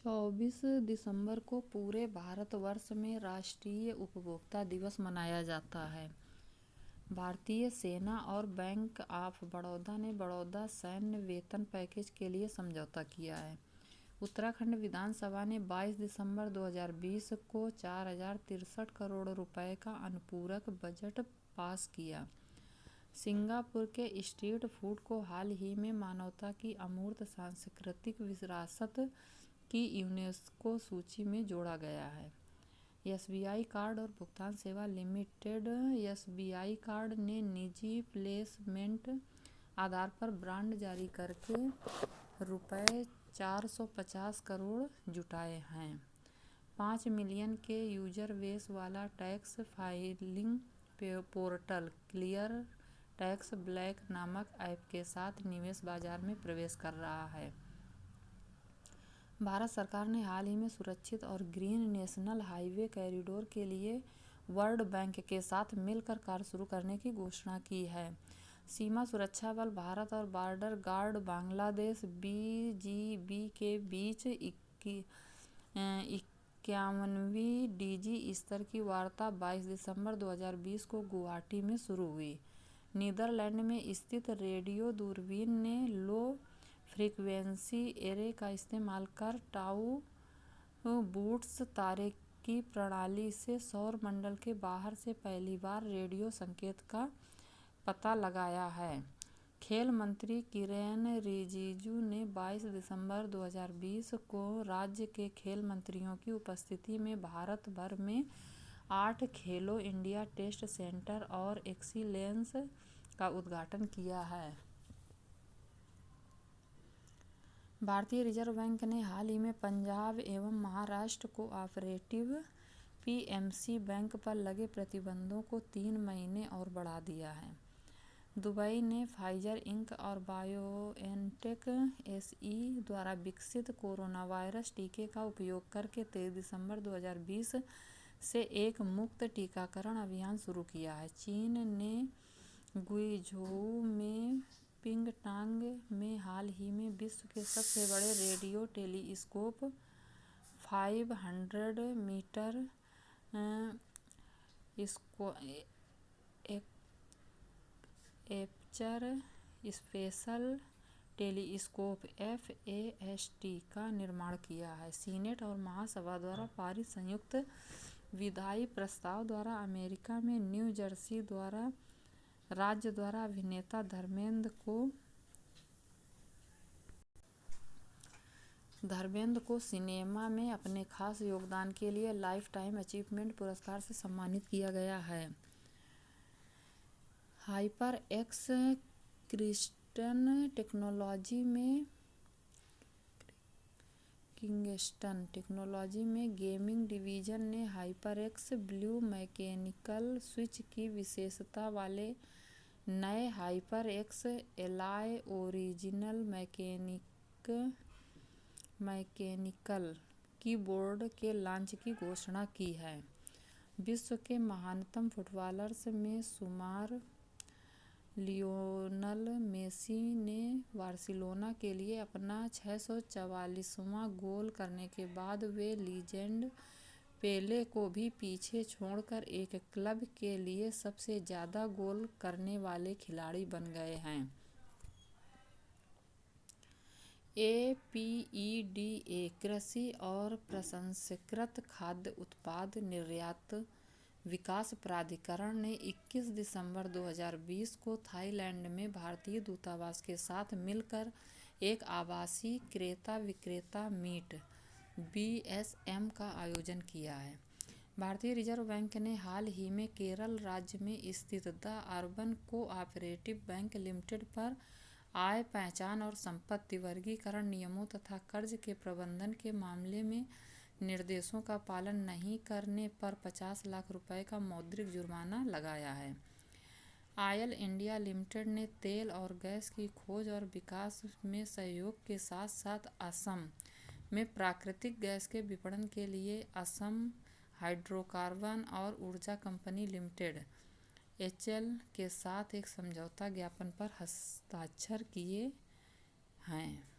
24 दिसंबर को पूरे भारतवर्ष में राष्ट्रीय उपभोक्ता दिवस मनाया जाता है। भारतीय सेना और बैंक ऑफ बड़ौदा ने बड़ौदा सैन्य वेतन पैकेज के लिए समझौता किया है। उत्तराखंड विधानसभा ने 22 दिसंबर 2020 को 4063 करोड़ रुपए का अनुपूरक बजट पास किया। सिंगापुर के स्ट्रीट फूड को हाल ही में मानवता की अमूर्त सांस्कृतिक विरासत की यूनेस्को सूची में जोड़ा गया है। एसबीआई कार्ड और भुगतान सेवा लिमिटेड एसबीआई कार्ड ने निजी प्लेसमेंट आधार पर ब्रांड जारी करके रुपए 450 करोड़ जुटाए हैं। 5 मिलियन के यूजर बेस वाला tax filing portal clear tax black नामक ऐप के साथ निवेश बाजार में प्रवेश कर रहा है। भारत सरकार ने हाल ही में सुरक्षित और ग्रीन नेशनल हाईवे कॉरिडोर के लिए वर्ल्ड बैंक के साथ मिलकर कार्य शुरू करने की घोषणा की है। सीमा सुरक्षा बल भारत और बॉर्डर गार्ड बांग्लादेश बीजीबी के बीच 51वीं डीजी स्तर की वार्ता 22 दिसंबर 2020 को गुवाहाटी में शुरू हुई। नीदरलैंड में स्थित रेडियो दूरबीन ने लो फ्रीक्वेंसी एरे का इस्तेमाल कर टाउ बूट्स तारे की प्रणाली से सौर मंडल के बाहर से पहली बार रेडियो संकेत का पता लगाया है। खेल मंत्री किरेन रिजिजू ने 22 दिसंबर 2020 को राज्य के खेल मंत्रियों की उपस्थिति में भारत भर में 8 खेलो इंडिया टेस्ट सेंटर और एक्सीलेंस का उद्घाटन किया है। भारतीय रिजर्व बैंक ने हाल ही में पंजाब एवं महाराष्ट्र कोऑपरेटिव पीएमसी बैंक पर लगे प्रतिबंधों को 3 महीने और बढ़ा दिया है। दुबई ने फाइजर इंक और बायोएनटेक एसई द्वारा विकसित कोरोना वायरस टीके का उपयोग करके 23 दिसंबर 2020 से एक मुफ्त टीकाकरण अभियान शुरू किया है। चीन ने गुइझोउ में पिंगटांग में हाल ही में विश्व के सबसे बड़े radio telescope 500 metre aperture special telescope FAST का निर्माण किया है। सीनेट और महासभा द्वारा पारित संयुक्त विधायी प्रस्ताव द्वारा अमेरिका में न्यू जर्सी राज्य द्वारा अभिनेता धर्मेंद्र को सिनेमा में अपने खास योगदान के लिए लाइफ टाइम अचीवमेंट पुरस्कार से सम्मानित किया गया है। हाइपर एक्स किंगस्टन टेक्नोलॉजी में गेमिंग डिवीजन ने हाइपरएक्स ब्लू मैकेनिकल स्विच की विशेषता वाले नए HyperX alloy original mechanical keyboard के लॉन्च की घोषणा की है। विश्व के महानतम फुटबॉलर्स में शुमार लियोनल मेसी ने बार्सिलोना के लिए अपना 644वां गोल करने के बाद वे लीजेंड पेले को भी पीछे छोड़कर एक क्लब के लिए सबसे ज़्यादा गोल करने वाले खिलाड़ी बन गए हैं। APEDA कृषि और प्रसंस्कृत खाद्य उत्पाद निर्यात विकास प्राधिकरण ने 21 दिसंबर 2020 को थाईलैंड में भारतीय दूतावास के साथ मिलकर एक आभासी क्रेता विक्रेता मीट BSM का आयोजन किया है। भारतीय रिजर्व बैंक ने हाल ही में केरल राज्य में स्थित the urban cooperative bank limited पर आय पहचान और संपत्ति वर्गीकरण नियमों तथा कर्ज के प्रबंधन के मामले में निर्देशों का पालन नहीं करने पर 50 लाख रुपए का मौद्रिक जुर्माना लगाया है। ऑयल इंडिया लिमिटेड ने तेल और गैस की खोज और विकास में सहयोग के साथ साथ असम में प्राकृतिक गैस के विपणन के लिए असम हाइड्रोकार्बन और ऊर्जा कंपनी लिमिटेड HL के साथ एक समझौता ज्ञापन पर हस्ताक्षर किए हैं।